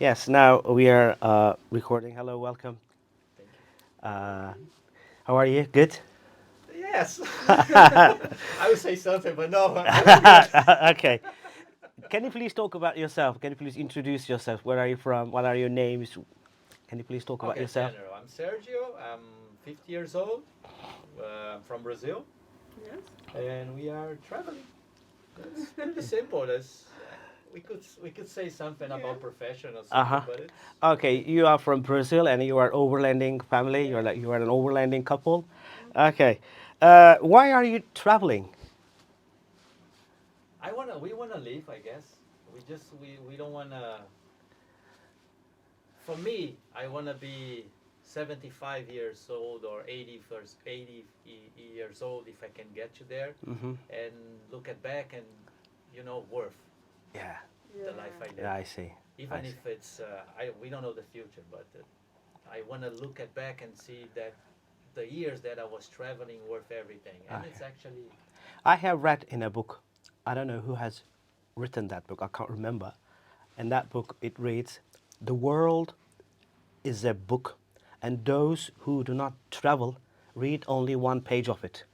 Yes, now we are recording. Hello, welcome. Thank you. How are you? Good? Yes. I would say something, but no, I'm really good. Okay. Can you please talk about yourself? Can you please introduce yourself? Where are you from? What are your names? Can you please talk about Okay, yourself? general. I'm Sergio. I'm 50 years old. I'm from Brazil, Yes. and we are traveling. It's pretty simple. We could say something Yeah. about profession or Uh something, huh. but it's Okay, you are from Brazil and you are overlanding family. yeah. You are an overlanding couple. Mm-hmm. Okay. Why are you traveling? We wanna live, I guess. We don't wanna. For me, I wanna be 75 years old or 80 years old if I can get you there, Mm-hmm. and look at back and worth Yeah. the life I Yeah, live. I see. I Even see. if it's we don't know the future, but I want to look at back and see that the years that I was traveling worth everything, and it's Okay. actually I have read in a book. I don't know who has written that book. I can't remember. In that book, it reads, "The world is a book, and those who do not travel read only one page of it."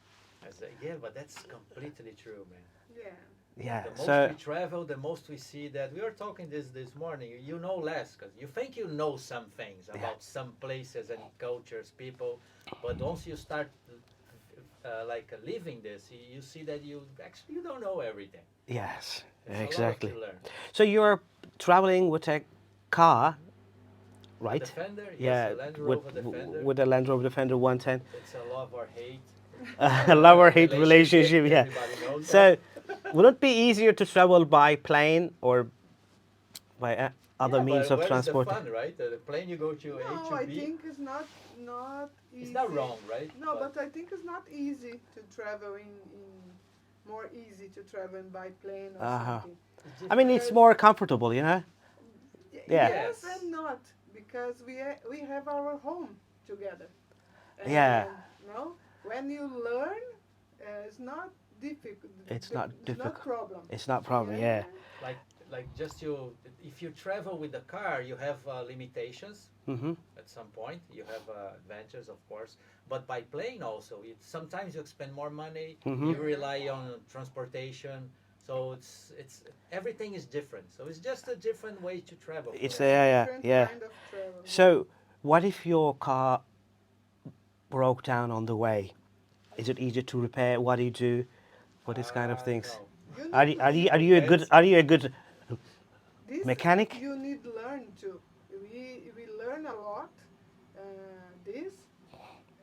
as a, yeah, but that's completely true, man. Yeah. Yeah. The most So we travel, the most we see that we were talking this morning. You know less because you think you know some things yeah. about some places and cultures, people, but once you start living this, you see that you don't know everything. Yes. It's a lot of Exactly. to learn. So you're traveling with a car, A right? Defender, yes, a Yeah, Land Rover Defender. with a Land Rover Defender 110. It's a love or hate A love or hate relationship. relationship. Yeah. Everybody knows that. So, would it be easier to travel by plane or by other Yeah, means but of where is the transport? fun, right? The plane you go to A No, to I B. think it's not It's easy. not wrong, right? No, But but I think it's not easy to travel in more easy to travel by plane or Uh-huh. something it's I mean, different. it's because more comfortable, you know? Yeah. yes Yes. and not because we have our home together Yeah. and no when you learn it's not difficult. It's not It's not difficult. problem. It's not problem, yeah. Yeah. Like just if you travel with the car, you have limitations Mm-hmm. at some point. You have adventures, of course, but by plane also, sometimes you spend more money. Mm-hmm. You rely on transportation, so it's everything is different. So it's just a different way to travel for It's me. Yes, yeah, yeah, different yeah. kind of travel. Yeah. So, what if your car broke down on the way? Is it easier to repair? What do you do for this kind of things? No. You need Are you a good Depends. this. mechanic? You need learn to. We learn a lot. This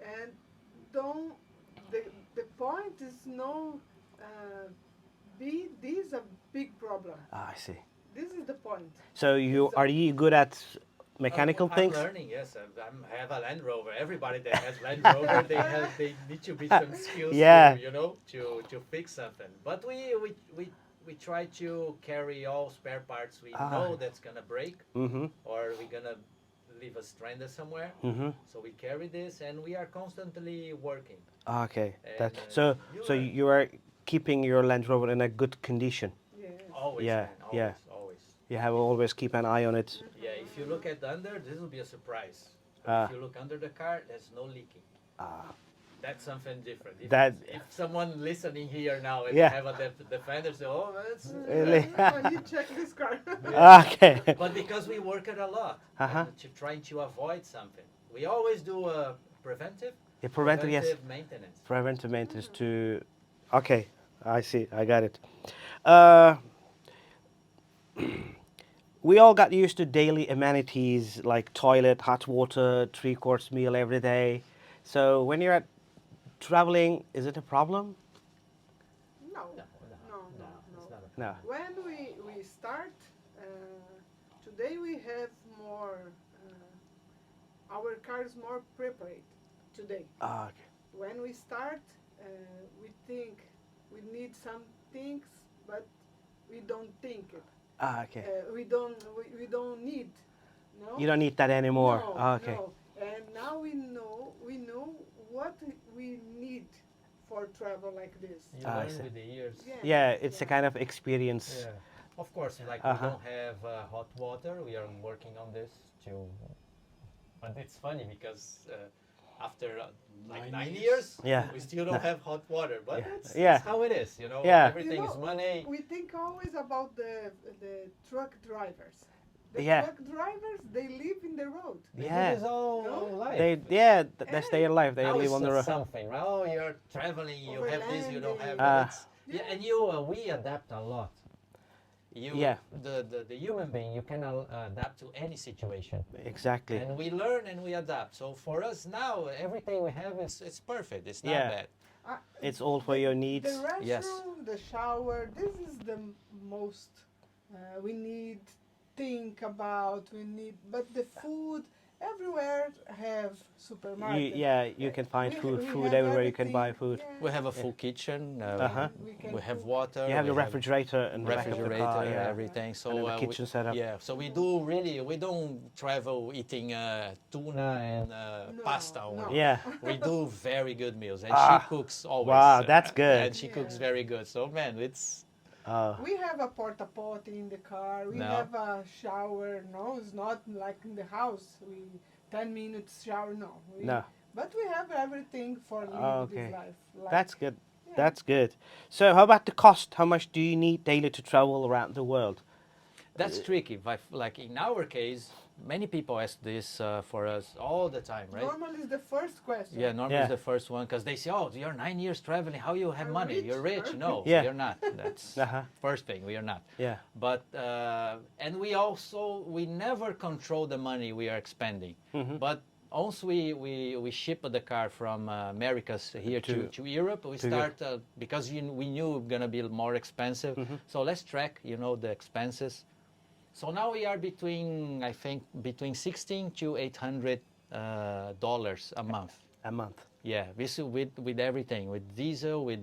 and don't the the point is no. Uh, be this a big problem. Ah, I see. This is the point. So It's a, are you good at mechanical I'm things? learning. Yes, I have a Land Rover. Everybody that has Land Rover, they need to be some skills to Yeah. to fix something. But we try to carry all spare parts we Ah. know that's gonna break Mm-hmm. or we're gonna leave us stranded somewhere. Mm-hmm. So we carry this and we are constantly working. Okay. And That so you so learn. you are keeping your Land Rover in a good condition. yes. Always, Yeah. man. Yeah. Always. You have always keep an eye on it. Yeah. If you look at under, this will be a surprise. But Ah. if you look under the car, there's no leaking. Ah. That's something different. That. If someone listening here now and Yeah. have a defender, say, "Oh, that's," Really? I need to check this car. yeah. Okay. But because we work it a lot, Uh-huh. and trying to avoid something, we always do a preventive, Yeah, preventive, yes. maintenance. Preventive maintenance to. Okay, I see. I got it. Uh, we all got used to daily amenities like toilet, hot water, three-course meal every day. So when you're at traveling, is it a problem? No, No, no, no, it's no. not a No. problem. When we start, today we have more, our car is more prepared today. Ah, okay. When we start, we think we need some things, but we don't think it. Ah, okay. We don't need, no? You don't need that anymore. No, Ah, okay. no. And now we know what we need for travel like this. You I learn see. with the years. Yeah. Yeah, it's a Yeah. kind of experience Yeah. Of course, like Uh-huh. we don't have hot water. We are working on this to. But it's funny because after like 9 years, Yeah. we still don't have hot water. But Yeah. that's, Yeah. that's how it is, you know. Yeah. Everything is money. we think always about the truck drivers. The Yeah. truck drivers, they live in the road. They Yeah. do this all No? life. They stay alive. They Now live it's on the road. something, right? Oh, you're traveling, you have this, you don't have Overlanding. that. Yeah, and we adapt a lot. Yeah. The human being, you can adapt to any situation. Exactly. And we learn and we adapt. So for us now, everything we have is it's perfect. It's not Yeah. bad. It's all for your The needs. restroom, Yes. the shower, this is the most we need think about. We need, but the food everywhere have supermarket. You can find We food have everywhere. You can everything. buy food. Yeah. We have a full kitchen. Uh-huh. We have water. You have we the refrigerator and the back of the refrigerator, car. Yeah. everything. So And then the we- kitchen setup. Yeah, so we do really. We don't travel eating tuna and No, pasta no. only. Yeah. We do very good meals, and Ah, she cooks always. wow, that's good. And she cooks Yeah. very good. So man, it's We have a porta potty in the car. We No. have a shower. No, it's not like in the house. We 10 minutes shower. No. No. But we have everything for living Okay. this life. Like, That's good. yeah. That's good. So how about the cost? How much do you need daily to travel around the world? that's tricky. Like in our case, many people ask this for us all the time, right? Normally is the first question. Yeah, normally Yeah. it's the first one because they say, "Oh, you're 9 years traveling. How you have I'm money? rich, You're rich." huh? No, Yeah. you're not. That's Uh-huh. first thing. We are not. Yeah. But and we never control the money we are expending. Mhm. But once we ship the car from Americas here to Europe, we to start because we knew it gonna be more expensive. Mm-hmm. So let's track, the expenses. So now we are I think between 16 to 800 dollars a month. A month. Yeah, this with everything, with diesel, with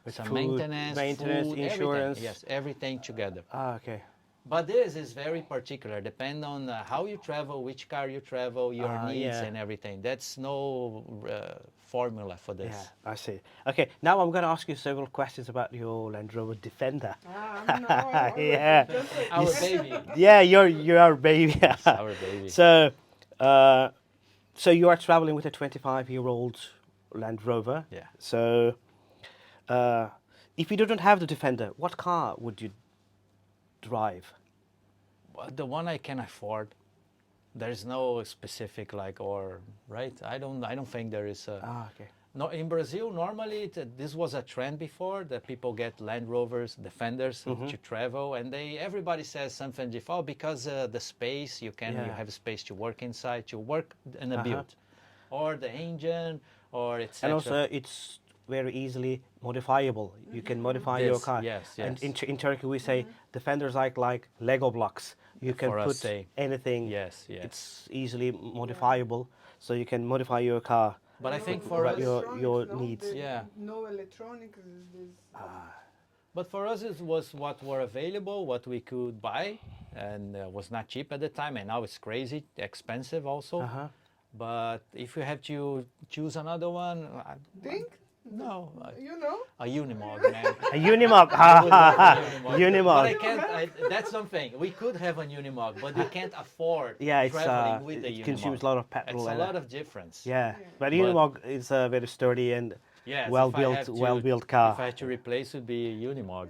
some food, maintenance, food, insurance. everything. Yes, everything together. Ah, okay. But this is very particular, depend on how you travel, which car you travel, your needs yeah. and everything. That's no formula for this. Yeah, I see. Okay, now I'm going to ask you several questions about your Land Rover Defender. Yeah. Our baby. Yeah, you're our baby. Our baby. So, so you are traveling with a 25-year-old Land Rover. Yeah. So, if you didn't have the Defender, what car would you drive? Well, the one I can afford. There's no specific right. I don't think there is a. Ah, okay. No, in Brazil, normally this was a trend before that people get Land Rovers, Defenders to travel, and everybody says something different. Oh, because the space you have space to work inside, to work in a build, or the engine, or etc. And also, it's very easily modifiable. You can modify your car. Yes, And yes. in Turkey, we say Defenders like Lego blocks. You can For us, put say. anything. Yes, yes. It's easily modifiable, so you can modify your car. But I think No for us, your needs. Yeah. No electronics. This. but for us it was what were available, what we could buy, and was not cheap at the time, and now it's crazy expensive also. Uh-huh. But if you have to choose another one, Think? no, You know? a Unimog, man. A Unimog. I would love a Unimog. But I Unimog. can't. That's something we could have a Unimog, but we can't afford Yeah, it's traveling with the it Unimog. consumes a lot of petrol. It's a and, lot of difference. yeah, but But- Unimog is very sturdy and Yes, well if I built, have to- well built car. If I had to replace, it'd be a Unimog.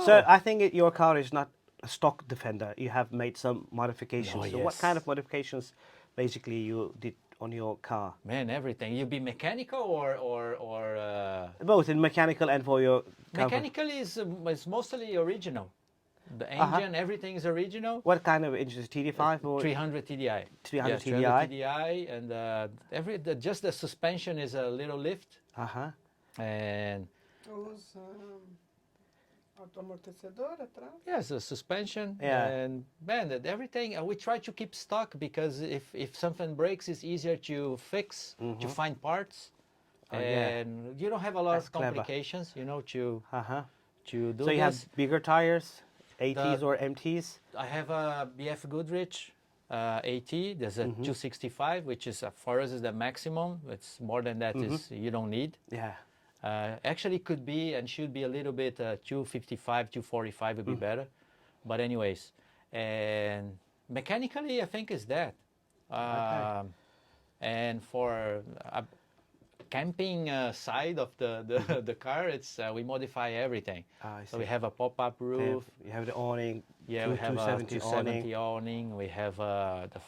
So I think your car is not a stock Defender. You have made some modifications. Oh, So what yes. kind of modifications, basically, you did on your car? Man, everything. You be mechanical or Both in mechanical and for your comfort. mechanical is mostly original. The engine, everything is original. What kind of engine? TD5 or 300 TDI. 300 Yes, TDI? 300 TDI, and just the suspension is a little lift, Uh-huh. and Os auto-amortecedor atrás. yes, the suspension. Yeah. And man, everything. We try to keep stock because if something breaks, it's easier to fix, to find parts, Oh, yeah. and you don't have a lot That's of clever. complications, Uh-huh. to do So you have this. bigger tires, ATs or MTs? I have a BF Goodrich AT. There's a 265, which is for us is the maximum. It's more than that is you don't need. Yeah. Actually, could be and should be a little bit 255, 245 would be better. But anyways, and mechanically, I think is that. And for camping side of the car, it's we modify everything. I So we see. have a pop-up roof. You have the awning. Yeah, we have a 270 270 awning. We have the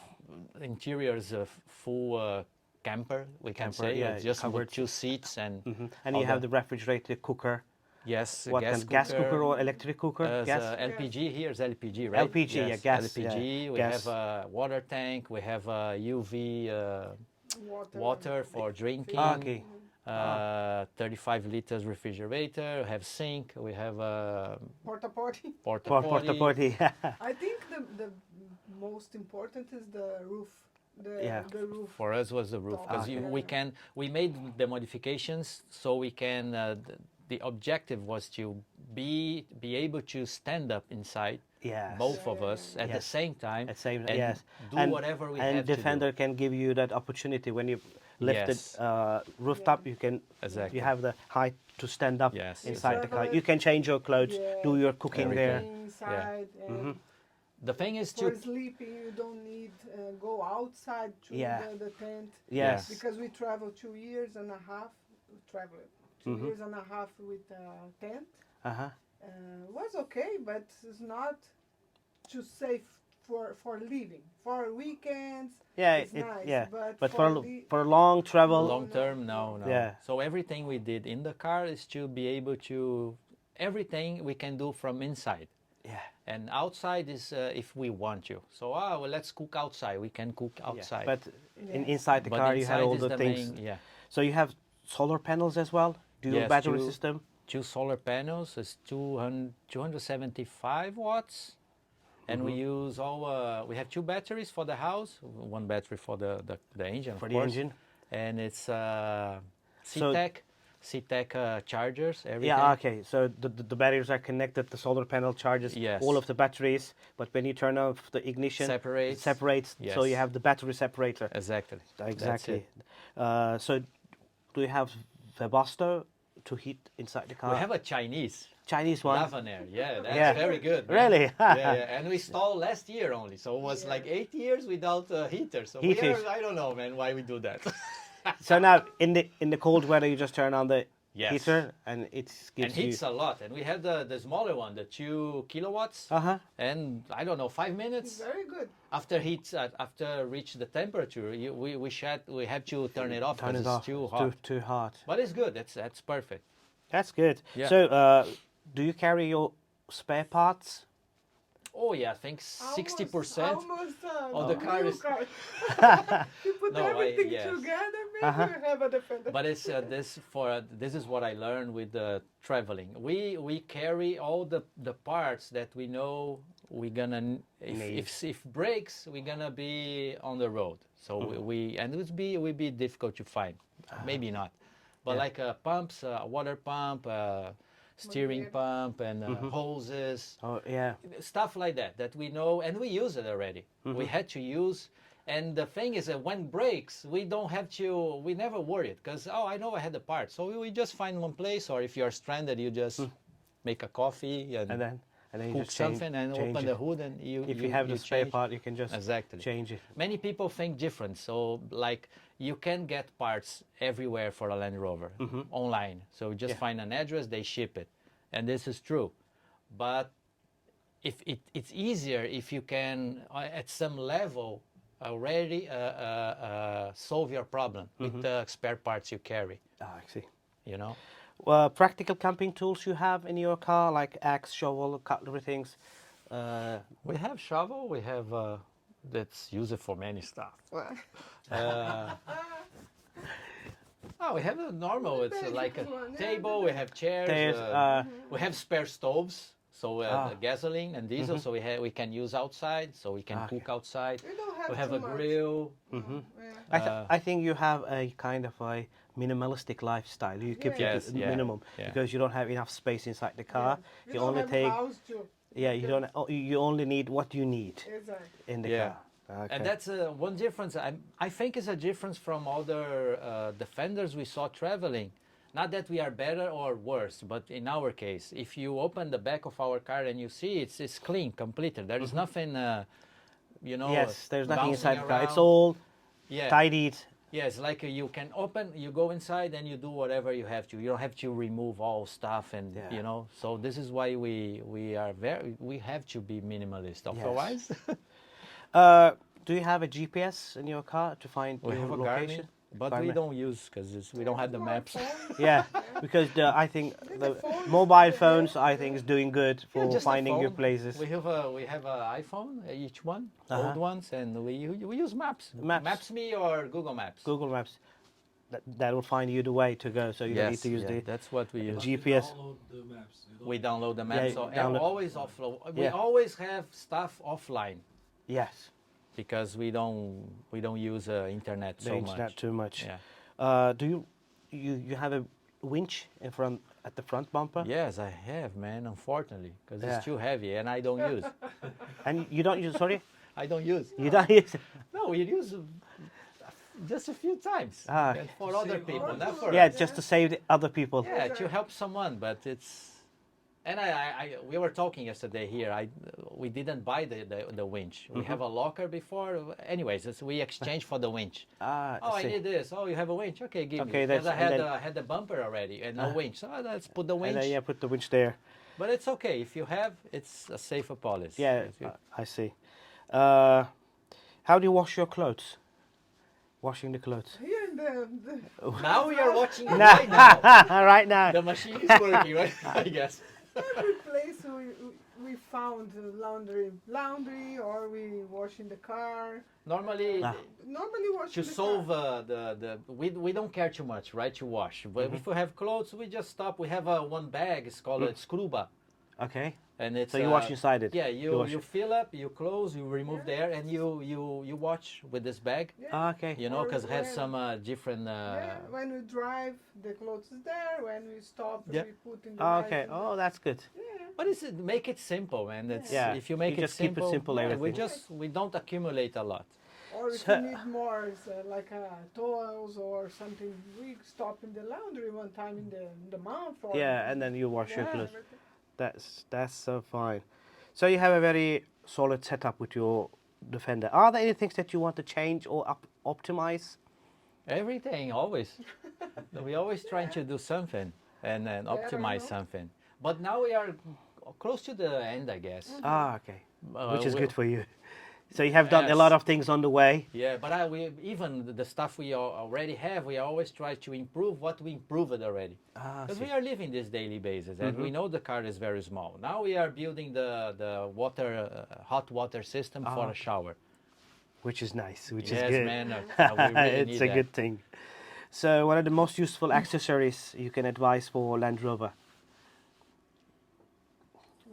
interior is a full camper, we can Camper, say. yeah, It's just covered. with 2 seats and And all you have the refrigerated cooker. yes, What gas kind? Gas cooker or electric cooker? Gas. LPG. Here's LPG, right? LPG, yeah, Yes, gas, LPG. yeah, We gas. have a water tank. We have a UV water for drinking. Okay. 35 liters refrigerator. We have sink. We have a Porta potty. porta Porta potty. I think the most important is the roof. Yeah. The roof. For us was the roof Top. because we made the modifications so we can. The objective was to be able to stand up inside. Yes. Both of us at the Yes. same time. At same, and yes. do whatever we and have to do. Defender can give you that opportunity when you lift Yes. the rooftop. You can. Exactly. You have the height to stand up Yes. inside the car. Travel You can change your clothes, Yeah. do your cooking there. Everything inside. And The thing is for to sleeping, you don't need go outside to Yeah. the tent. Yes. Because we traveled 2 years and a half. We traveled 2 years and a half with a tent. Uh-huh. Was okay, but it's not too safe for living. For weekends, Yeah. it's nice. Yeah. But, But for for long travel. long term, no. Yeah. So everything we did in the car is to be able to everything we can do from inside. Yeah. And outside is if we want to. So well, let's cook outside. We can cook Yeah. outside. But Yes. inside the But car, you had inside all is the things. main, yeah. So you have solar panels as well. Dual Yes, battery two- system. 2 solar panels is 275 watts. And we use we have 2 batteries for the house, 1 battery for the engine, For of the course. engine. And it's So- C-Tech chargers, everything. Yeah, okay. So the batteries are connected. The solar panel charges Yes. all of the batteries. But when you turn off the ignition, it Separates. separates. So you Yes. have the battery separator. Exactly. That's Exactly. it. So do you have Webasto to heat inside the car? We have a Chinese Chinese one. Lavaner. Yeah, that's Yeah. very good. man. Really? Yeah. And we installed last year only, so it was like 8 years without a heater. So Heaters. I don't know, man, why we do that. So now in the cold weather, you just turn on the Yes. heater and it And gives you. heats a lot. And we had the smaller one, the 2 kilowatts. Uh-huh. And I don't know, 5 minutes Very good. after reach the temperature, we have to turn it off Turn because it it's off. too It's hot. Too hot. But it's good. That's perfect. That's good. Yeah. So do you carry your spare parts? Oh yeah, I think 60% Almost, of the car new is- car. You put No, everything yes. together, maybe you have a Defender. But it's this is what I learned with traveling. We carry all the parts that we know we're gonna Need. if breaks we're gonna be on the road. So we and it would be difficult to find. Maybe not, but Yeah. like pumps, a water pump, steering pump, and hoses. Oh yeah. Stuff like that we know and we use it already. We had to use, and the thing is that when breaks we don't have to, we never worry it because I know I had the part, so we just find one place, or if you're stranded you just make a coffee and And then you cook just change, something and change open it. the hood and If you have the spare change. part, you can just Exactly. change it. Many people think different, so like you can get parts everywhere for a Land Rover online. So just find an address, they ship it, and this is true. But if it's easier if you can at some level already solve your problem with the spare parts you carry. Ah, I see. You know. Practical camping tools you have in your car, like axe, shovel, cutlery things. We have shovel. We have that's used for many stuff. We have a normal. It's like a basic one, yeah, table. We have chairs. Chairs, we have spare stoves. So the gasoline and diesel. So we can use outside. So we can cook outside. You don't have We have too a much. grill. Yeah. I think you have a kind of a minimalistic lifestyle. You keep Yes, it yeah, minimum yeah. because you don't have enough space inside the car. You You don't only have take house too. you only need what you need Exactly. in the Yeah. car. Okay. And that's one difference. I think is a difference from other Defenders we saw traveling. not that we are better or worse, but in our case, if you open the back of our car and you see it's clean, completed. There is nothing, Yes, there's nothing bouncing inside the car. It's around. all Yeah. tidied. Yes, like you can open, you go inside and you do whatever you have to. You don't have to remove all stuff and Yeah. So this is why we have to be minimalist. Otherwise, Do you have a GPS in your car to find we your have a location? Garmin, but we don't use because we don't have the maps. Yeah, because I think the phones, mobile phones, I think, is doing good for Just a finding your phone. places. We have an iPhone, each one, Uh-huh. old ones, and we use maps. Maps. Me or Google Maps. Google Maps, that will find you the way to go, so you don't need to use the that's what we use. But GPS. You download the maps. You don't We download the maps, Yeah, so download. always offload. We Yeah. always have stuff offline Yes, because we don't use internet the so internet much. too much. Yeah. Do you have a winch in front at the front bumper? Yes, I have, man. Unfortunately, because Yeah. it's too heavy and I don't use. And you don't use? Sorry, I don't use. you don't use? No, we use just a few times. Ah. And for other Save people, others. not for Yeah, us. just to save the other people. Yeah, to help someone, but it's. And we were talking yesterday here. We didn't buy the winch. We have a locker before. Anyways, we exchanged for the winch. Ah, Oh, I see. need this. Oh, you have a winch? Okay, give Okay, me. Because I that's- and had had the bumper already and no winch. So let's put the winch. And then put the winch there. But it's okay if you have. It's a safer policy. Yeah, It's good. I see. How do you wash your clothes? Washing the clothes. Here in the Now we are watching it No. right now. Right now. The machine is working, right? I guess. every place we found laundry, or we wash in the car. Normally, Ah. Normally wash to in the solve car. we don't care too much, right? To wash, but if we have clothes, we just stop. We have one bag. It's called a scruba, Okay. and it's So you wash inside it. Yeah, wash you it. fill up, you close, you remove the air, and you wash with this bag. Yeah. Ah, okay. You know, Or because it has when- some different. Yeah, when we drive, the clothes is there. When we stop, Yeah. we put in the Ah, right okay. in the- Oh, that's good. Yeah. But make it simple, man. It's, Yeah, if you make you it just keep it simple, simple, we everything. we don't accumulate a lot. Or if So- you need more, it's, like towels or something, we stop in the laundry one time in the month. Or Yeah, and then you wash your Yeah, clothes. everything. That's so fine. So you have a very solid setup with your Defender. Are there any things that you want to change or optimize? Everything, always. We always trying to do something and optimize know. something. But now we are close to the end, I guess. Ah, okay. Which is we- good for you. So you have done a lot Yes. of things on the way. Yeah, but we even the stuff we already have, we always try to improve what we improved already. Ah, Because see. we are living this daily basis, and we know the car is very small. Now we are building the water hot water system for a shower. Which is nice, which Yes, is good. man, we really It's need a that. good thing. So what are the most useful accessories you can advise for Land Rover?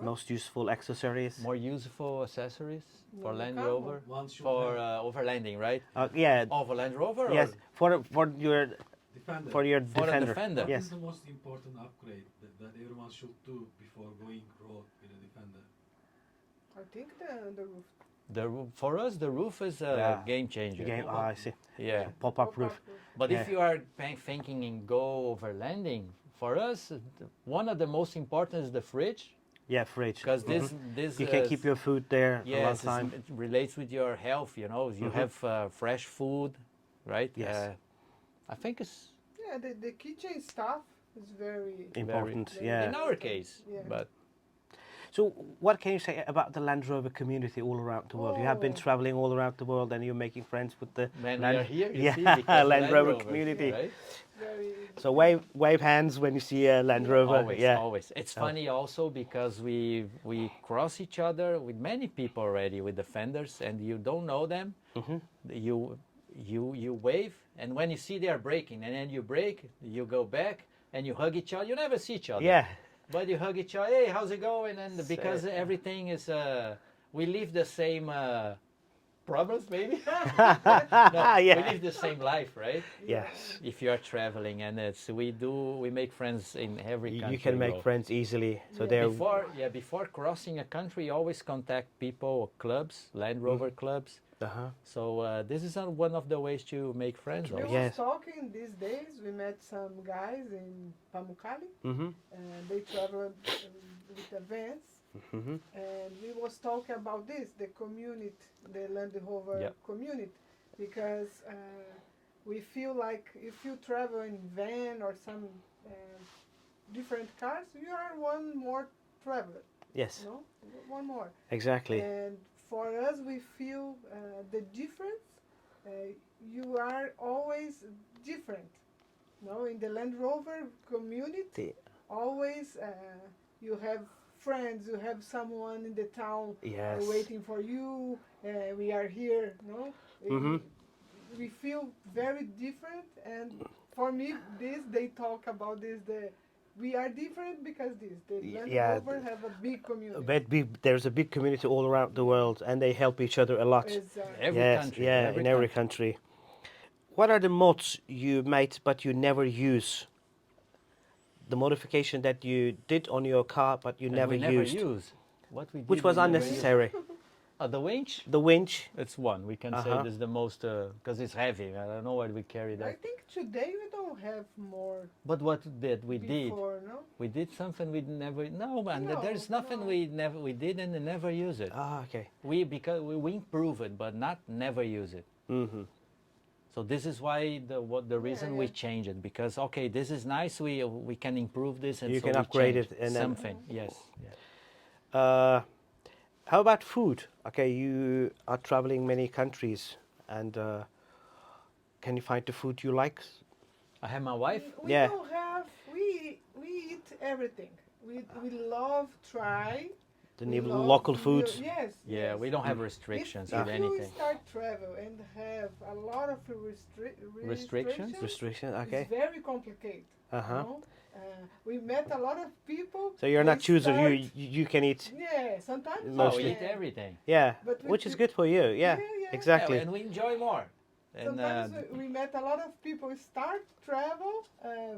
Most useful accessories? More useful accessories for the Land car Rover One should for have Overlanding, right? Yeah, Oh, for Land Rover? yes, Or for your Defender. for your For a Defender. Defender. What Yes. is the most important upgrade that everyone should do before going road with a Defender? I think the roof. for us, the roof is a Yeah. game changer. Game, I see. Yeah. Pop-up roof. But Yeah. if you are thinking in go overlanding, for us, one of the most important is the fridge, Yeah, fridge. because this You can keep your food there a long yes, time. it relates with your health. You know, you have fresh food, right? Yes. I think it's Yeah, the kitchen stuff is very. Important, very- yeah. in our case, Yeah. but So what can you say about the Land Rover community all around the world? You have been Oh. traveling all around the world and you're making friends with the man, Land, we are here. You yeah, see, because of Land Rover Rovers, community. right? Very. So wave hands when you see a Land Rover. Always, yeah. always. It's funny also because we cross each other with many people already with Defenders, and you don't know them. You wave, and when you see they are braking, and then you brake, you go back and you hug each other. You never see each other. Yeah. But you hug each other. Hey, how's it going? And because everything is, we live the same problems, maybe. No, Yeah. we live the same life, right? Yes. If you are traveling, and we make friends in every country. You can we make go. friends easily. So Yeah. they're Before crossing a country, you always contact people, clubs, Land Rover clubs, Uh-huh. So this is one of the ways to make friends. We Also. Yes. was talking these days. We met some guys in Pamukkale, Mm-hmm. and they traveled with the vans. Mm-hmm. And we was talking about this, the community, the Land Rover Yep. community, because we feel like if you travel in van or some different cars, you are one more traveler, Yes, no, one more. exactly. And for us, we feel the difference. Uh, you are always different, no. In the Land Rover community, always you have friends, you have someone in the town Yes. waiting for you. We are here, no? Mhm. We feel very different, and for me, they talk about this. We are different because the Land Yeah, Rover have a big community. there's a big community all around the world, and they help each other a lot. Exactly. Every Yes, country. yeah, in every country. What are the mods you made but you never use? The modification that you did on your car but you And never we never used, use. What we did, which was we never used. unnecessary. The winch? The winch. It's one. We can say Uh-huh. this is the most, because it's heavy. I don't know why we carry I that. think today we don't have more But what did we did? before, no? We did something we never. No, man. No, There's nothing no. we did and never use it. Ah, okay. Because we improve it, but not never use it. Mm-hmm. So this is why the reason we yeah. change it, because okay, this is nice. We can improve this and You so can we upgrade change it and then- something. Yes. Yeah. How about food? Okay, you are traveling many countries, and can you find the food you like? I have my wife. We Yeah. don't have. We eat everything. We love try. The we love local real- foods? Yes. Yeah, yes. we don't have restrictions If with you anything. start travel and have a lot of restrictions, Restriction, okay. it's very complicated. Uh-huh. You know? We met a lot of people. So you're not they chooser, start- you can eat, Yeah, sometimes. Oh, Mostly. we eat everything. yeah, But we which is do- good for you, yeah, yeah. exactly. Yeah, and we enjoy more. And Sometimes we met a lot of people start travel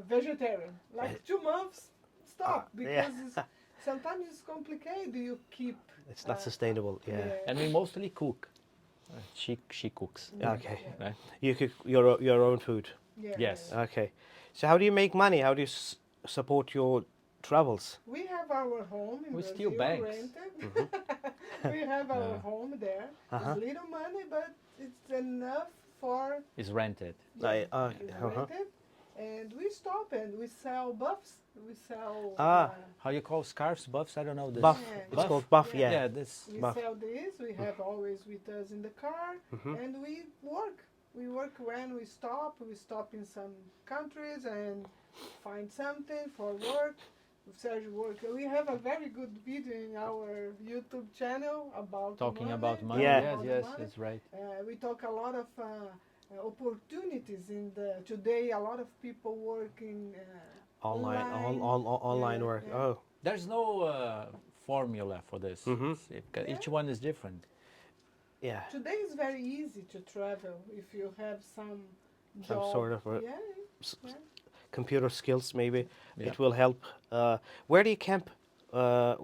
vegetarian, like 2 months stop yeah. because sometimes it's complicated. You keep. It's not sustainable, yeah. and we mostly cook. She cooks. Okay, Right? you cook your own food. Yeah, Yes. yeah. Okay, so how do you make money? How do you support your travels? We have our home in We Brazil steal banks. rented. We have our home there. Uh-huh. It's little money, but it's enough for. It's rented. I- it's uh-huh. rented, and we stop and we sell buffs. We sell. How you call scarves? Buffs? I don't know this. Buff. Yeah. It's Buff? called buff, Yeah. yeah. Yeah, this. We Buff. sell this. We have always with us in the car, and we work. We work when we stop. We stop in some countries and find something for work. Sergio work. We have a very good video in our YouTube channel about Talking money, about money. Yeah. Yes, about yes, money. that's right. We talk a lot of opportunities in the today. A lot of people working Online Yeah, work. yeah. Oh, There's no formula for this. Mhm. Each one is different. yeah. Today is very easy to travel if you have some Some job. sort of a- yeah. S- Yeah. Computer skills, maybe. Yeah. It will help. Where do you camp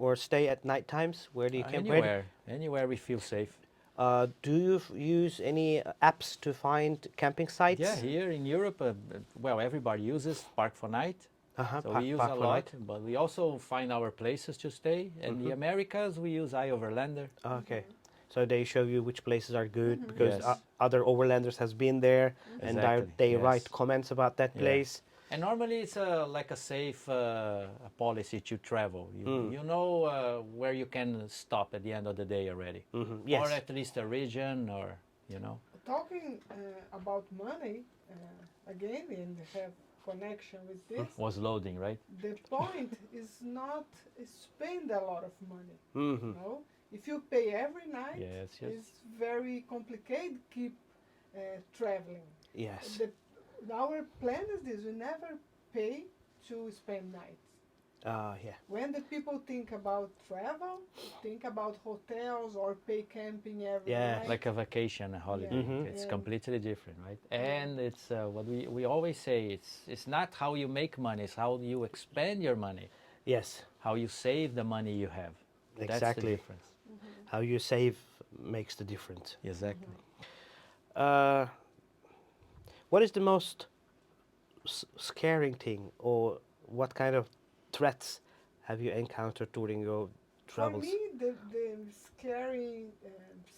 or stay at night times? Where do you camp? Anywhere we feel safe. Do you use any apps to find camping sites? Yeah, here in Europe, well, everybody uses Park for Night. Uh-huh. So we use Park a for lot, night. but we also find our places to stay. And the Americas, we use Overlander. Okay. So they show you which places are good because Yes. other overlanders has been there and Exactly, they yes. write comments about that Yeah. place. And normally it's like a safe policy to travel. You know where you can stop at the end of the day already. Yes. Or at least a region or, you know. Talking about money again and have connection with this. Was loading, right? The point is not spend a lot of money. Mhm. No, if you pay every night, Yes, yes. it's very complicated. Keep traveling. Yes. Our plan is this: we never pay to spend nights. Yeah. When the people think about travel, think about hotels or pay camping every Yeah, night. Like a vacation, a holiday. Yeah. Mhm. It's Yeah. completely different, right? And it's what we always say. It's not how you make money. It's how you expend your money. Yes. How you save the money you have. That's the Exactly. difference. How you save makes the difference. Exactly. Uh, what is the most scaring thing, or what kind of threats have you encountered during your For travels? me, the scary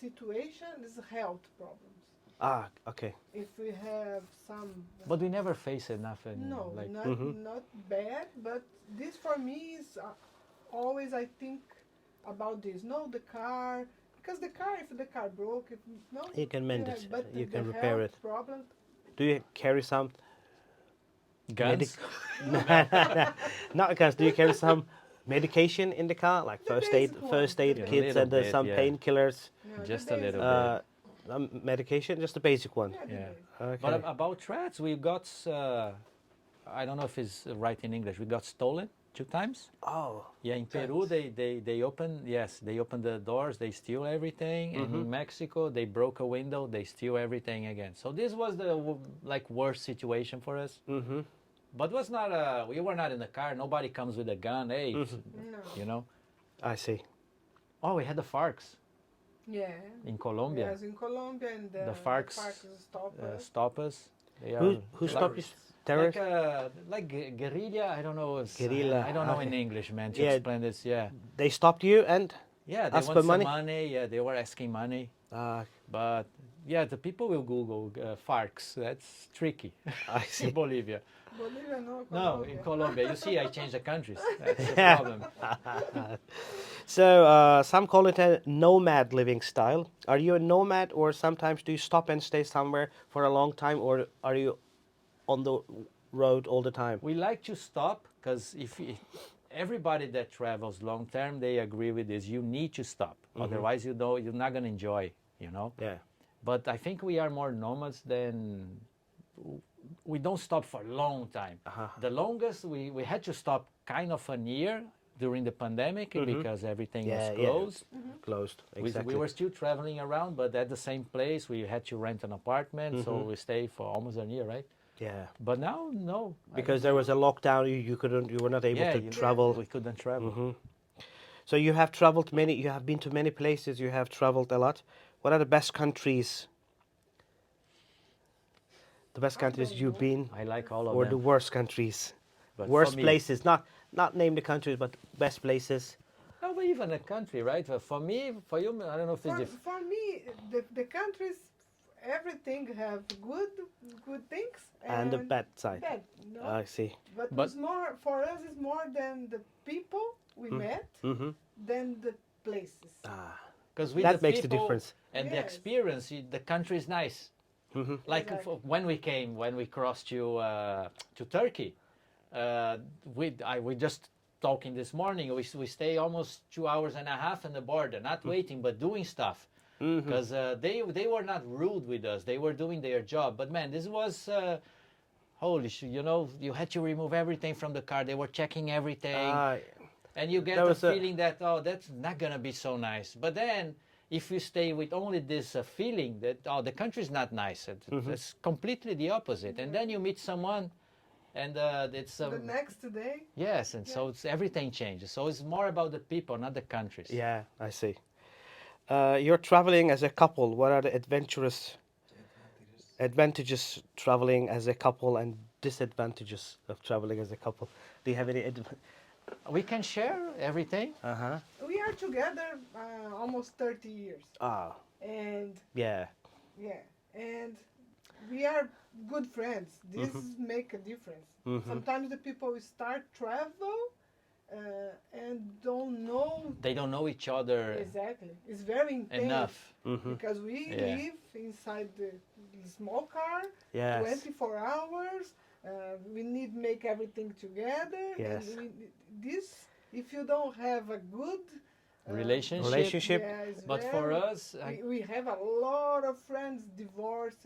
situation is health problems. Ah, okay. If we have some, But we never face it, nothing no, like. not bad, but this for me is always I think about this. No, the car, because the car, if the car broke, if no, You can mend yeah, it. but You the can repair health it. problem. Do you carry some Guns? not guns? Do you carry some medication in the car, like The first aid, basic one, first aid the kits, little and bit, some yeah. painkillers? No, Just the a little basic bit. Medication, just the basic one. Yeah, the Yeah. basic. Okay. But about threats, we got, I don't know if it's right in English, we got stolen 2 times. Oh, Yeah, in Peru, they opened, yes, they opened the doors, they steal everything. And in Mexico, they broke a window, they steal everything again. So this was the like worst situation for us. mm-hmm. But was not, we were not in the car. Nobody comes with a gun. Hey, No. you know. I see. Oh, we had the FARCs Yeah. in Colombia. Yes, in Colombia, and The FARCs stop us. stop us. They are Who stopped you? like Terrorists? guerrilla. I don't know. Guerrilla, I don't know in okay. English, man, to Yeah. explain this. Yeah, They stopped you and yeah. They asked want for some money? money. Yeah, they were asking money. Ah, But yeah, the people will Google FARCs. That's tricky. I In see. Bolivia. Bolivia, no, No, Colombia. in Colombia. You see, I changed the countries. That's the Yeah. problem. So some call it a nomad living style. Are you a nomad, or sometimes do you stop and stay somewhere for a long time, or are you on the road all the time? We like to stop because everybody that travels long term, they agree with this. You need to stop, otherwise you're not gonna enjoy. You know. Yeah. But I think we are more nomads than we don't stop for a long time. The longest we had to stop kind of a year during the pandemic because everything was closed. Closed. We Exactly. were still traveling around, but at the same place we had to rent an apartment, so we stayed for almost a year, right? Yeah. But now, no. Because there was a lockdown, you were not able to travel. We couldn't travel. So you have traveled many. You have been to many places. You have traveled a lot. What are the best countries? The best countries you've been, I like all of or them. the worst countries, But for worst me- places? Not name the countries, but best places. No, but even a country, right? For me, for you, I don't know if it's different. For me, the countries, everything have good things And the bad side. bad, no? I see. but but- it's more for us. It's more than the people we met than the places. Because with That the makes the people difference. and the Yes. experience, the country is nice. Like Exactly. when we crossed to Turkey, we just talking this morning. We stay almost 2 hours and a half on the border, not waiting but doing stuff. Because they were not rude with us. They were doing their job. But man, this was holy shit. You know, you had to remove everything from the car. They were checking everything. And you get That the was a- feeling that, oh, that's not going to be so nice. But then, if you stay with only this feeling that, oh, the country's not nice, it's completely the opposite. And then you meet someone, and it's... The next day, yes, and so everything changes. So it's more about the people, not the countries. Yeah, I see. You're traveling as a couple. What are the advantages traveling as a couple and disadvantages of traveling as a couple? Do you have any? We can share everything. we are together almost 30 years, Ah, and yeah. and we are good friends. This make a difference. Sometimes the people start travel and don't know They don't know each other exactly. It's very intense enough. because we Yeah. live inside the small car, Yes. 24 hours. We need make everything together. Yes. And this, if you don't have a good Relationship. yeah, it's But very- for us, we have a lot of friends divorced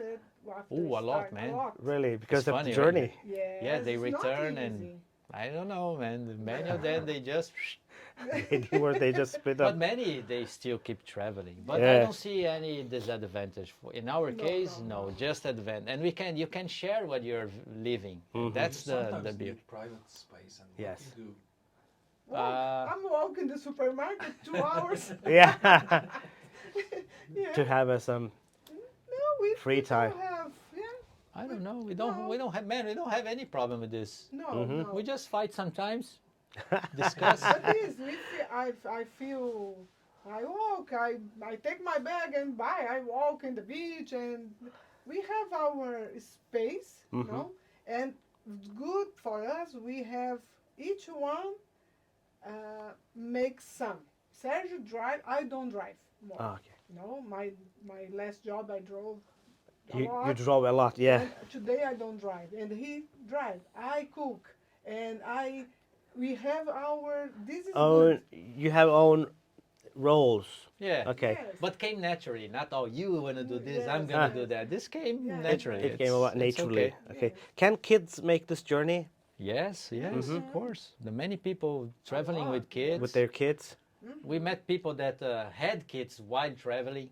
after Ooh, a lot, start, man. A lot. Really, because of funny, the journey. Yes, Yeah, they it's not return and easy. I don't know, man. Many of them they just, They just split but up. many they still keep traveling. But I Yeah. don't see any disadvantage. In our case, no, just advantage. And you can share what you're living. That's the Sometimes beauty. need private space, and Yes. what you do. I'm walking the supermarket 2 hours. Yeah. Yeah. To have some. No, we Free we time. don't have, I don't know. We don't have any problem with this. no, no. We just fight sometimes, discuss. But this, I feel, I walk, I take my bag and bye. I walk in the beach, and we have our space, and good for us. We have each one makes some. Sergio drive. I don't drive more. Ah, okay. No, my last job I drove a You lot. draw a lot, yeah. And today I don't drive, and he drive. I cook, and we have our. This is Own, good. you have own roles. Yeah. Okay. Yes. But came naturally. Not, oh, you want to do this, I'm Yes. going Ah. to do that. This came Yeah. naturally. It came about It's naturally. okay. Okay. Yes. Can kids make this journey Yes, yes, of course. The many people traveling with lot, kids. with their kids? We met people that had kids while traveling.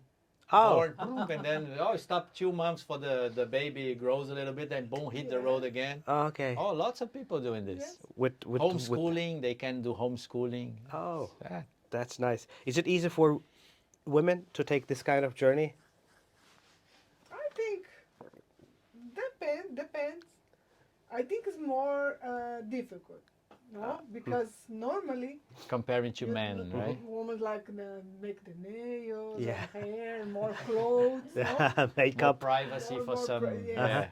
Oh, Born, boom, and then stop 2 months for the baby grows a little bit, and boom, hit the Yeah. road again. okay. Oh, lots of people doing this. Yes. With Homeschooling, they can do homeschooling. Oh, Yeah. that's nice. Is it easy for women to take this kind of journey? I think depends. I think it's more difficult, no, because normally Comparing to men, right? women like make the nails, Yeah. and hair, more clothes, no? More Makeup. privacy More- for more some. pri- Yeah. yes.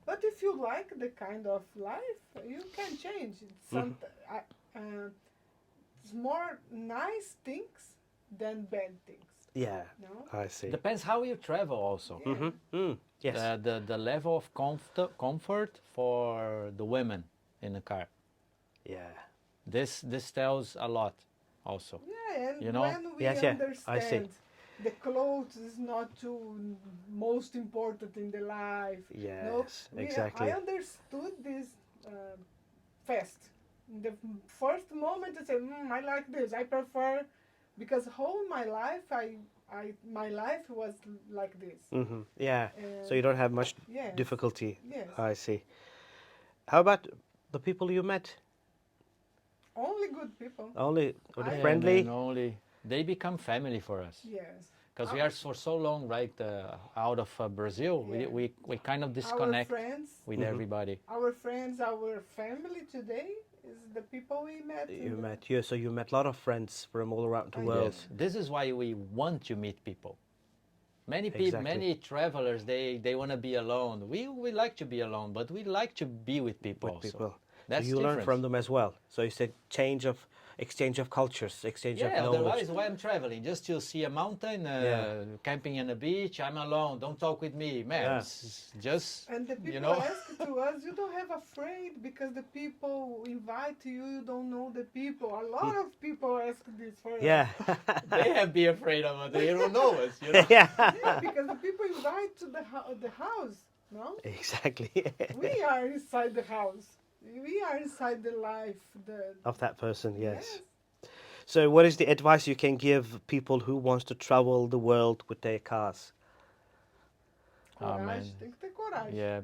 But if you like the kind of life, you can change. It's more nice things than bad things. Yeah, No. I see. Depends how you travel also. Yeah. Yes. The level of comfort for the women in the car. Yeah. This tells a lot also. Yeah, and You know? when we Yes, yeah, I understand see. the clothes is not too most important in the life. Yes, exactly. I understood this fast. In the first moment, I said, I like this. I prefer, because whole my life, my life was like this. Yeah. And So you don't have much yes, difficulty. Yes. I see. How about the people you met? Only good people. Only were they I- friendly? And only they become family for us. Yes. Because we are for so long, right, out of Brazil, Yeah. we kind of Our disconnect friends, with everybody. our family today is the people we met. You met you, so you met a lot of friends from all around the I world. Yes, this is why we want to meet people. Many people, Exactly. many travelers, they want to be alone. We like to be alone, but we like to be with people. With also. people. That's so you learn different. from them as well. So it's a exchange of cultures, exchange Yeah, of knowledge. otherwise why I'm traveling? Just to see a mountain, camping on a beach, I'm alone, don't talk with me. Man, Yeah. it's just, And the people you know. ask to us, you don't have afraid because the people invite you, you don't know the people. A lot of people ask this for us. Yeah. They have be afraid of us, they don't know us, you know. yeah. Yeah, because the people invite to the house, no? Exactly. We are inside the house. We are inside the life. Of that person, yes. So what is the advice you can give people who wants to travel the world with their cars? Oh, man. Coragem, tem que ter coragem. Yeah.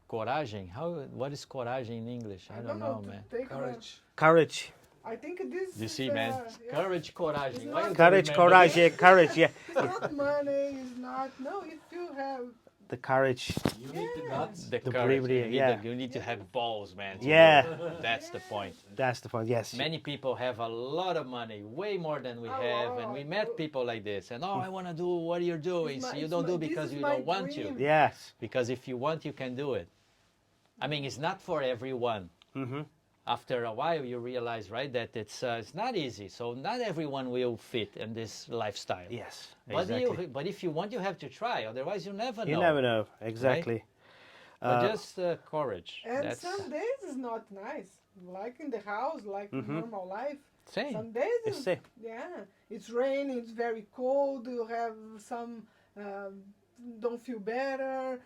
Coragem? What is coragem in English? I don't know, to man. take Courage. Courage. I think this You is, see, man? yeah. Courage, coragem. It's Why not- you don't Courage, remember courage, that? yeah, courage, yeah. It's not money, it's not, no, if you have, The courage. You need the guts. The The courage. bravery, you need, yeah. you need to have balls, man. to Yeah. do it. That's the point. That's the point, yes. Many people have a lot of money, way more than we A have, and we lot. met people like this. And I want to do what you're doing. It's So my- you it's don't my- do this because is you my don't want dream. to. Yes. Because if you want, you can do it. I mean, it's not for everyone. After a while, you realize, right, that it's not easy. So not everyone will fit in this lifestyle. Yes. But, Exactly. but if you want, you have to try. Otherwise, you never know. You never know. Exactly. But just courage. and That's some days is not nice. Like in the house, like normal life. same. Some days It's is, same. yeah, it's raining, it's very cold, you have some, don't feel better.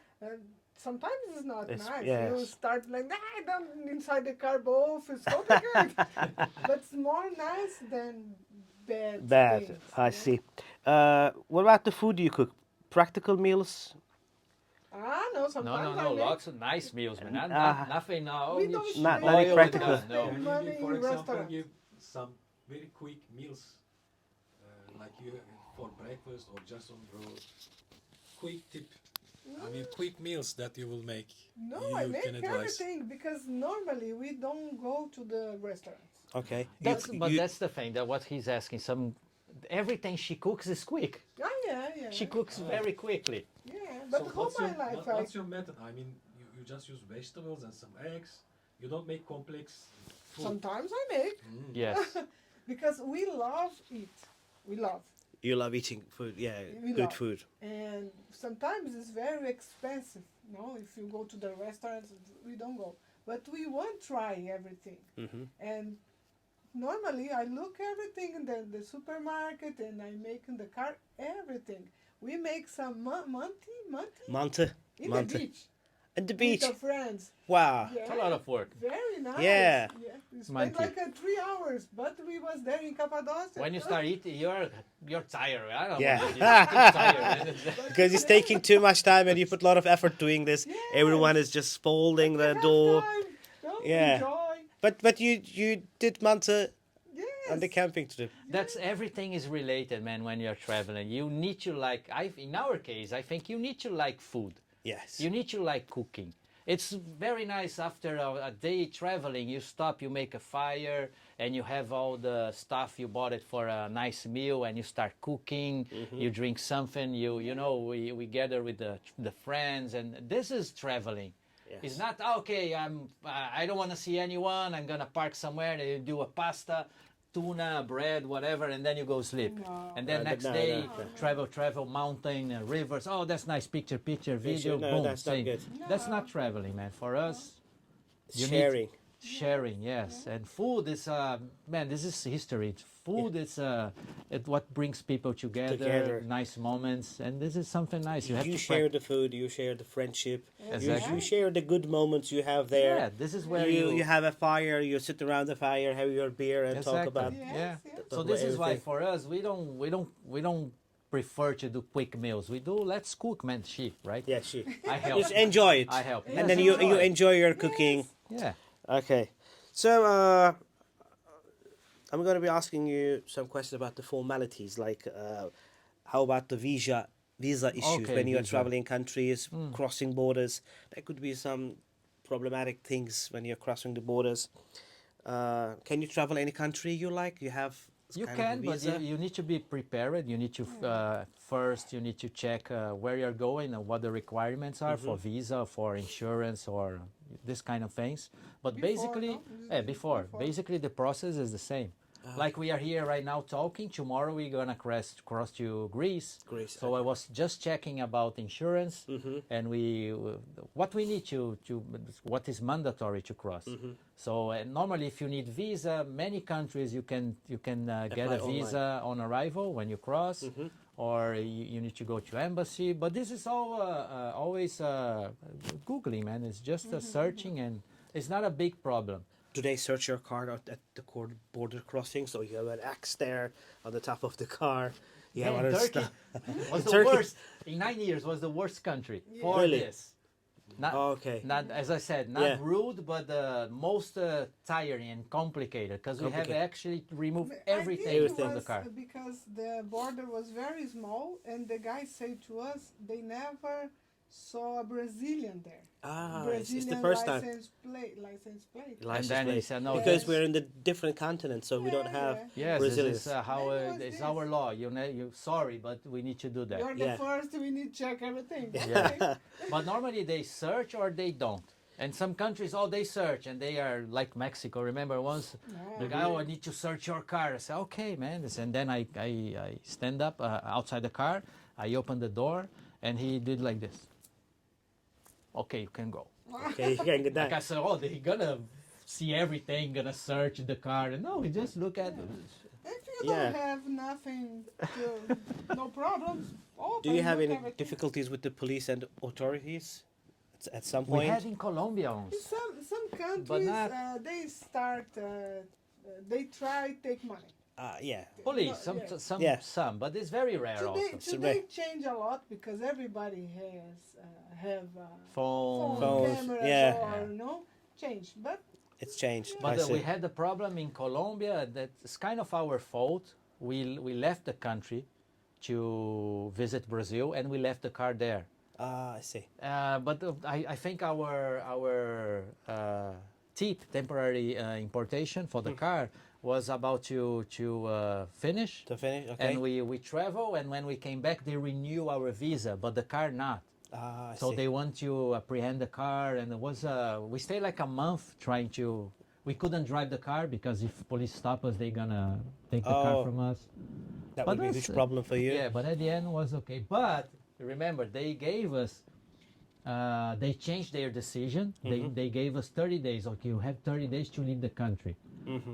Sometimes it's not It's- nice. yes. You start like, don't inside the car both, it's complicated. But it's more nice than bad Bad. things, I yeah. see. What about the food you cook? Practical meals? No, sometimes I No, make- lots of nice meals, man. Nothing, no. We you don't should Not boil very it practical. down, no. Spend Can money you, for in example, restaurants. give some very quick meals, like you for breakfast or just on the road? quick tip? I mean, quick meals that you will make. No, you I make can advise. everything because normally we don't go to the restaurants. Okay. But that's the thing that what he's asking. Everything she cooks is quick. Ah, yeah. She cooks very quickly. Yeah, but So all my life what's your method? I mean, you just use vegetables and some eggs. You don't make complex food. sometimes I make Yes. because we love eat. We love. You love eating food, yeah, We good love. food. And sometimes it's very expensive. No, if you go to the restaurants, we don't go. But we want to try everything. Hmm. And normally I look everything in the supermarket and I make in the car everything. We make some Manta, in Manta. the beach At the with beach. the friends. Wow. Yeah, It's a lot of work. very nice. Yeah. We spent Monkey. like 3 hours, but we was there in Cappadocia. When you start eating, you're tired. I don't Yeah. know. You're tired. Because it's taking too much time and you put a lot of effort doing this. Yes. Everyone is just folding the Have door. time, don't Yeah. enjoy. But you did Manta Yes. on the camping trip. That's everything is related, man. When you're traveling, you need to like. In our case, I think you need to like food. Yes. You need to like cooking. It's very nice after a day traveling. You stop, you make a fire, and you have all the stuff you bought it for a nice meal, and you start cooking. You drink something. You know we gather with the friends, and this is traveling. Yes. It's not okay. I don't want to see anyone. I'm gonna park somewhere. And you do a pasta, tuna, bread, whatever, and then you go sleep. No. And then But next no, day, no. travel, mountain, rivers. Oh, that's nice. Picture, video. No, boom. that's not same. good. That's not traveling, man. For us, you need- Sharing. sharing, yes. And food is, man, this is history. Food is what brings people together, nice moments, and this is something nice. You have You to share the food, you share the friendship, Exactly. you share the good moments you have there. Yeah, this is where you have a fire, you sit around the fire, have your beer, and talk Exactly. about. Yes, Yeah. yes. So Talk this about is why everything. for us we don't prefer to do quick meals. We do let's cook, man, sheep, right? Yeah, she. I help. Just enjoy it, I help. and Yes, then you enjoy your Yes. cooking. Yeah. Okay, so I'm going to be asking you some questions about the formalities, like how about the visa issues Okay, when you are visa. traveling countries, crossing borders. There could be some problematic things when you're crossing the borders. Can you travel any country you like? You have You kind of a can, but visa? you need to be prepared. You need to first you need to check where you're going and what the requirements are for visa, for insurance, or this kind of things. But Before, basically, no? before basically the process is the same. Like we are here right now talking. Tomorrow we're gonna cross to Greece. Greece, So I was just checking about insurance, and what we need to what is mandatory to cross. So normally, if you need visa, many countries you can get a Apply visa on arrival when you cross, or you need to go to embassy. But this is all always googling, man. It's just searching, and it's not a big problem. Do they search your car at the border crossing? So you have an axe there on the top of the car. You have Man, other Turkey stuff. was the Turkey. worst. In 9 years was the worst country for Really? this. Not, Okay. Not as I said, not Yeah. rude, but most tiring and complicated because we have Complicated. actually removed I think everything it from the was car. because the border was very small, and the guy said to us they never saw a Brazilian there. Ah, Brazilian it's the first time. license plate. And License then he plate. said, no, Because Yes. we're in the different continents, so we don't Yeah, have yeah. yes, Brazilians. this is how Maybe it was it's this. our law. You sorry, but we need to do that. You're Yeah. the first. We need to check everything. Yeah. Okay. But normally they search or they don't. And some countries, they search, and they are like Mexico. Remember once the guy, I need to search your car. I say, okay, man. And then I stand up outside the car. I open the door, and he did like this. Okay, you can go. Okay, you can get Like I that. said, they're gonna see everything, gonna search the car. And no, we just look at it. If you Yeah. don't have nothing, no problems. Do you have look any everything. difficulties with the police and authorities at some We point? had in Colombia once. Some countries not- they start they try take money. Yeah. Police, Yeah. some, but it's very rare also. Today change a lot because everybody have Phone. Phones, cameras yeah. or change, but It's changed. I But see. we had the problem in Colombia that's kind of our fault. We left the country to visit Brazil, and we left the car there. Ah, I see. But I think our temporary importation for the car was about to finish. To finish, okay. And we travel, and when we came back, they renew our visa, but the car not. Ah, I So see. they want to apprehend the car, and it was we stayed like a month trying to. We couldn't drive the car because if police stop us, they're gonna take the car Oh. from us. That But would be a that's- huge problem for you. Yeah, but at the end it was okay. But remember, they gave us. They changed their decision. They gave us 30 days. Okay, you have 30 days to leave the country.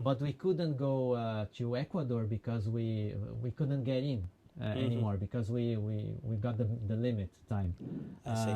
But we couldn't go to Ecuador because we couldn't get in anymore because we got the limit time. I see.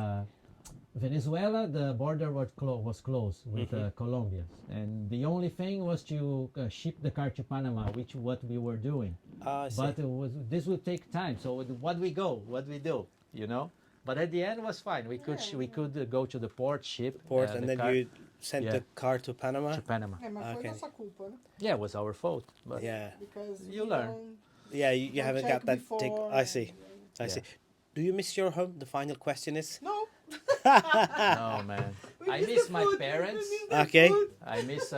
Venezuela, the border was closed with Colombia, and the only thing was to ship the car to Panama, which what we were doing. Ah, I see. But this would take time. So what we do, you know. But at the end, it was fine. We could go to the port, ship Port, the and then car you sent Yeah. the car to Panama. to Panama. É, mas foi Okay. nossa culpa, né? Yeah, it was our fault. But Yeah. Because You we learn. don't- Yeah, you don't haven't check got that. before I see. I Yeah. see. Do you miss your home? The final question is. No. no, man, We I miss miss the my food, we parents. miss the Okay. food. I miss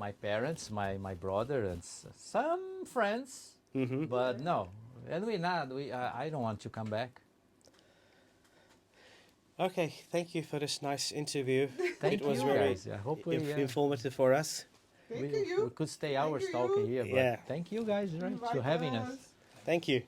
my parents, my brother, and some friends. Mm-hmm. But no, and I don't want to come back. Okay, thank you for this nice interview. Thank it was you, very guys. I hope we informative for us. Thank we you. could stay Thank hours you. talking here. But Yeah. thank you guys, right, Invite for having us. us. Thank you.